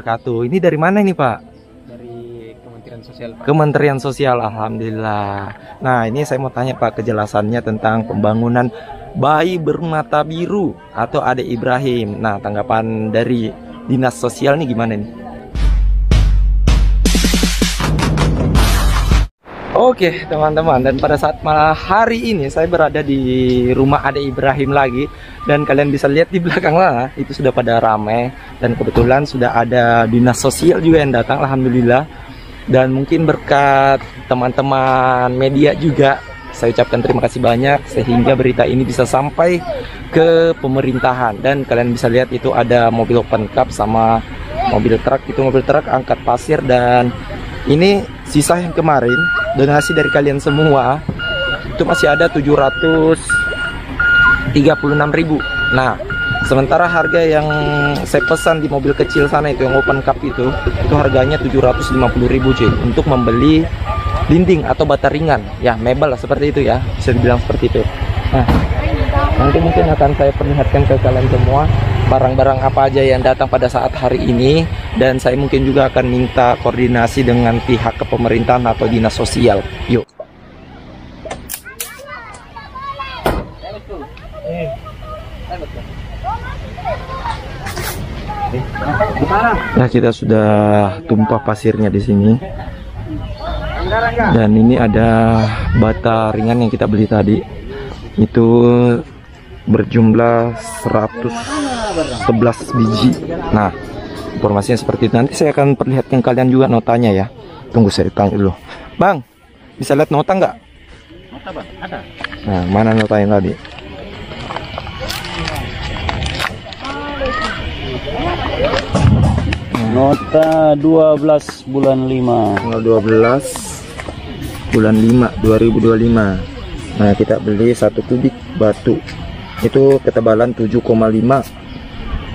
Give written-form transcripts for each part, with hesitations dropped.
wabarakatuh. Ini dari mana ini Pak? Dari Kementerian Sosial, Pak. Kementerian Sosial, alhamdulillah. Nah, ini saya mau tanya Pak kejelasannya tentang pembangunan bayi bermata biru atau Ade Ibrahim. Nah, tanggapan dari Dinas Sosial nih gimana nih? Oke teman-teman, dan pada saat hari ini saya berada di rumah Ade Ibrahim lagi. Dan kalian bisa lihat di belakang lah, itu sudah pada ramai. Dan kebetulan sudah ada Dinas Sosial juga yang datang, alhamdulillah. Dan mungkin berkat teman-teman media juga, saya ucapkan terima kasih banyak sehingga berita ini bisa sampai ke pemerintahan. Dan kalian bisa lihat itu ada mobil open cup sama mobil truk, itu mobil truk angkat pasir. Dan ini sisa yang kemarin donasi dari kalian semua, itu masih ada 736.000. Nah, sementara harga yang saya pesan di mobil kecil sana itu yang open cup itu harganya 750.000 cuy, untuk membeli dinding atau bata ringan ya, mebel lah seperti itu ya, bisa dibilang seperti itu. Nah, nanti mungkin akan saya perlihatkan ke kalian semua barang-barang apa aja yang datang pada saat hari ini. Dan saya mungkin juga akan minta koordinasi dengan pihak kepemerintahan atau dinas sosial. Yuk. Nah, kita sudah tumpah pasirnya di sini. Dan ini ada bata ringan yang kita beli tadi. Itu berjumlah 111 biji. Nah, informasinya seperti itu. Nanti saya akan perlihatkan kalian juga notanya ya. Tunggu saya tanya dulu. Bang, bisa lihat nota nggak? Nota, Bang, ada. Nah, mana notanya tadi? Nota 12 bulan 5. Tanggal 12 bulan 5 2025. Nah, kita beli 1 kubik batu. Itu ketebalan 7,5.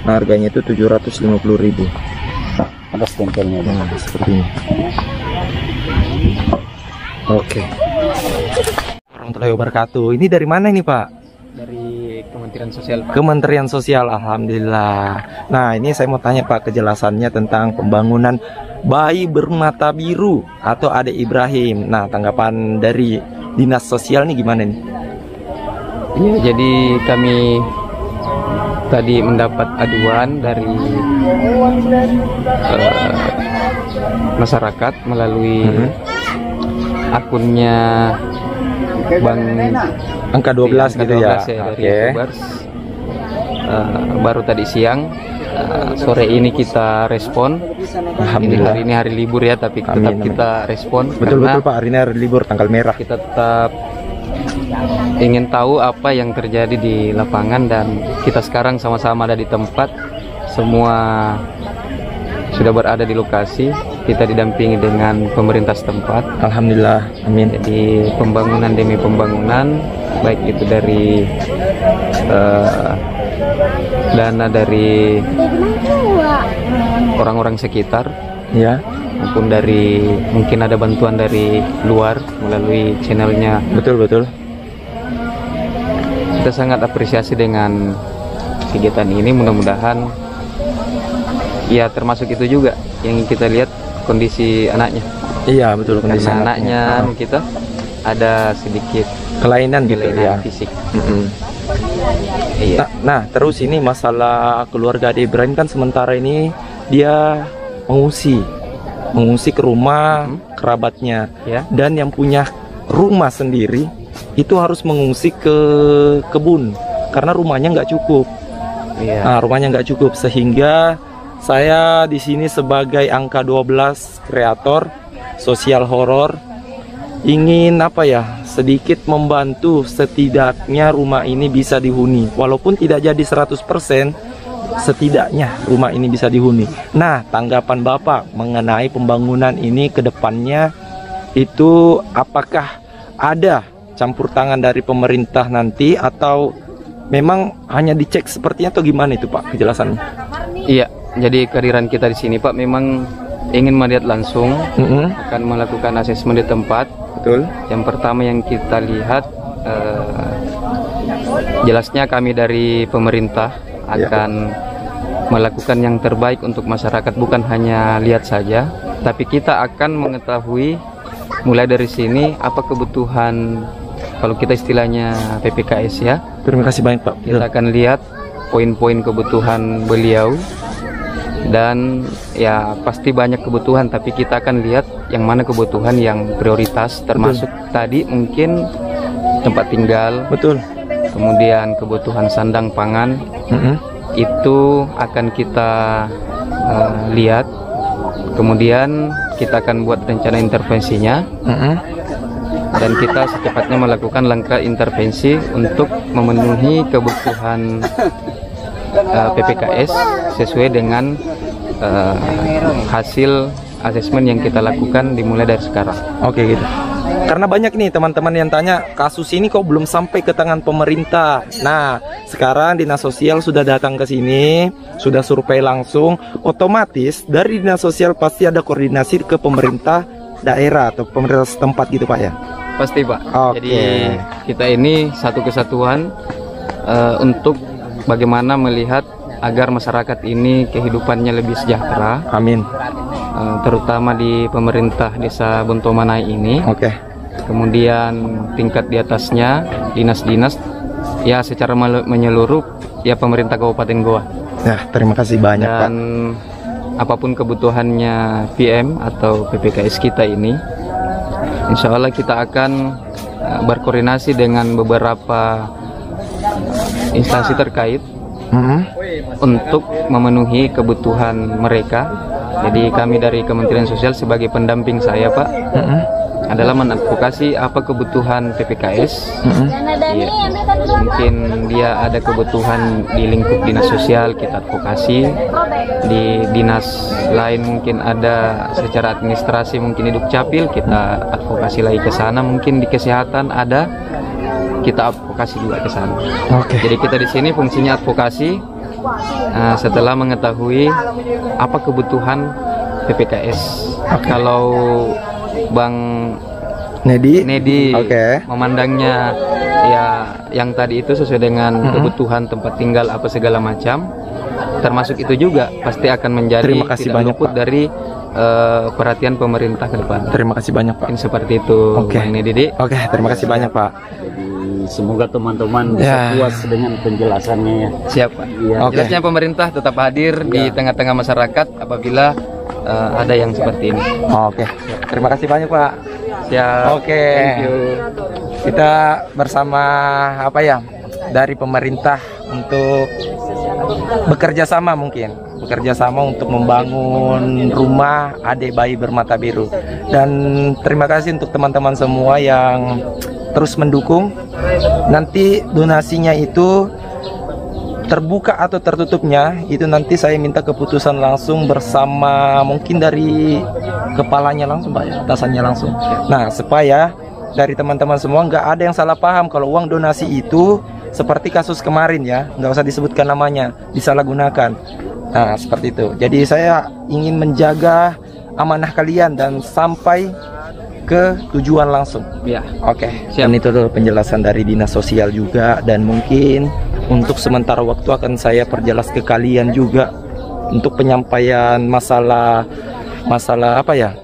Nah, harganya itu 750.000. Ada stempelnya. Nah, seperti ini. Oke. Warahmatullahi wabarakatuh. Ini dari mana ini Pak? Dari Kementerian Sosial, Pak. Kementerian Sosial, alhamdulillah. Nah, ini saya mau tanya Pak kejelasannya tentang pembangunan bayi bermata biru atau Ade Ibrahim. Nah, tanggapan dari Dinas Sosial nih gimana nih? Iya, jadi kami tadi mendapat aduan dari masyarakat melalui akunnya Bang Angka 12 gitu ya. Dari YouTubers. Baru tadi siang, sore ini kita respon. Alhamdulillah. Ini hari libur ya, tapi tetap kita respon. Betul-betul Pak, hari ini hari libur, tanggal merah. Kita tetap ingin tahu apa yang terjadi di lapangan, dan kita sekarang sama-sama ada di tempat. Semua sudah berada di lokasi. Kita didampingi dengan pemerintah setempat. Alhamdulillah, amin. Jadi pembangunan demi pembangunan, baik itu dari dana dari orang-orang sekitar Ya, maupun dari mungkin ada bantuan dari luar melalui channelnya. betul-betul. Kita sangat apresiasi dengan kegiatan ini. Mudah-mudahan ya, termasuk itu juga yang kita lihat kondisi anaknya. Iya, betul, kondisi Karena anaknya kita ada sedikit kelainan gitu ya. fisik. Iya. Nah, terus ini masalah keluarga Ade Ibrahim kan sementara ini dia mengungsi ke rumah kerabatnya Ya. Dan yang punya rumah sendiri itu harus mengungsi ke kebun karena rumahnya nggak cukup. Iya. Nah, rumahnya nggak cukup, sehingga saya di sini sebagai angka 12 kreator sosial horor ingin sedikit membantu, setidaknya rumah ini bisa dihuni. Walaupun tidak jadi 100%, setidaknya rumah ini bisa dihuni. Nah, tanggapan Bapak mengenai pembangunan ini ke depannya itu, apakah ada campur tangan dari pemerintah nanti, atau memang hanya dicek sepertinya, atau gimana itu Pak kejelasannya? Iya, jadi kehadiran kita di sini Pak memang ingin melihat langsung, akan melakukan asesmen di tempat. Betul. Yang pertama yang kita lihat, jelasnya kami dari pemerintah akan melakukan yang terbaik untuk masyarakat, bukan hanya lihat saja, tapi kita akan mengetahui mulai dari sini apa kebutuhan, kalau kita istilahnya PPKS ya. Terima kasih banyak Pak. Kita akan lihat poin-poin kebutuhan beliau, dan ya pasti banyak kebutuhan, tapi kita akan lihat yang mana kebutuhan yang prioritas, termasuk tadi mungkin tempat tinggal, Betul. kemudian kebutuhan sandang pangan. Itu akan kita lihat, kemudian kita akan buat rencana intervensinya, dan kita secepatnya melakukan langkah intervensi untuk memenuhi kebutuhan PPKS sesuai dengan hasil asesmen yang kita lakukan dimulai dari sekarang. Oke gitu. Karena banyak nih teman-teman yang tanya, kasus ini kok belum sampai ke tangan pemerintah. Nah, sekarang Dinas Sosial sudah datang ke sini, sudah survei langsung. Otomatis dari Dinas Sosial pasti ada koordinasi ke pemerintah daerah atau pemerintah setempat gitu Pak ya? Pasti Pak. Oke. Jadi kita ini satu kesatuan untuk bagaimana melihat agar masyarakat ini kehidupannya lebih sejahtera. Amin. Terutama di pemerintah Desa Buntomanai ini. Oke. Kemudian tingkat di atasnya dinas-dinas ya secara menyeluruh ya pemerintah Kabupaten Goa. Nah, terima kasih banyak Pak. Dan apapun kebutuhannya PM atau PPKS kita ini, insya Allah kita akan berkoordinasi dengan beberapa instansi terkait untuk memenuhi kebutuhan mereka. Jadi kami dari Kementerian Sosial sebagai pendamping saya Pak adalah mengadvokasi apa kebutuhan PPKS. Ya, mungkin dia ada kebutuhan di lingkup dinas sosial, kita advokasi. Di dinas lain mungkin ada secara administrasi, mungkin di Dukcapil, kita advokasi lagi ke sana. Mungkin di kesehatan ada, kita advokasi juga ke sana. Oke. Jadi kita di sini fungsinya advokasi. Setelah mengetahui apa kebutuhan PPKS. Kalau Bang Nedi memandangnya ya yang tadi itu sesuai dengan kebutuhan tempat tinggal apa segala macam, termasuk itu juga pasti akan menjadi tidak luput dari perhatian pemerintah ke depan. Terima kasih banyak Pak. Seperti itu Bang Nedi. Oke, terima kasih banyak Pak. Semoga teman-teman bisa puas dengan penjelasannya ya. Siap Pak. Ya. Jelasnya pemerintah tetap hadir di tengah-tengah masyarakat apabila ada yang seperti ini. Oke. Terima kasih banyak Pak. Siap. Oke. Thank you. Kita bersama apa ya dari pemerintah untuk bekerja sama untuk membangun rumah adik bayi bermata biru. Dan terima kasih untuk teman-teman semua yang terus mendukung. Nanti donasinya itu terbuka atau tertutupnya itu nanti saya minta keputusan langsung bersama mungkin dari kepalanya langsung Pak ya, atasannya langsung. Nah, supaya dari teman-teman semua nggak ada yang salah paham kalau uang donasi itu seperti kasus kemarin ya, nggak usah disebutkan namanya, disalahgunakan. Nah, seperti itu. Jadi saya ingin menjaga amanah kalian dan sampai ke tujuan langsung. Ya. Oke. Dan itu adalah penjelasan dari Dinas Sosial juga, dan mungkin untuk sementara waktu akan saya perjelas ke kalian juga untuk penyampaian masalah apa ya?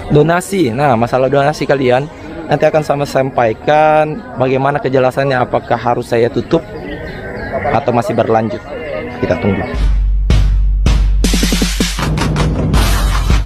Donasi. Nah, masalah donasi kalian nanti akan sama sampaikan bagaimana kejelasannya, apakah harus saya tutup atau masih berlanjut. Kita tunggu.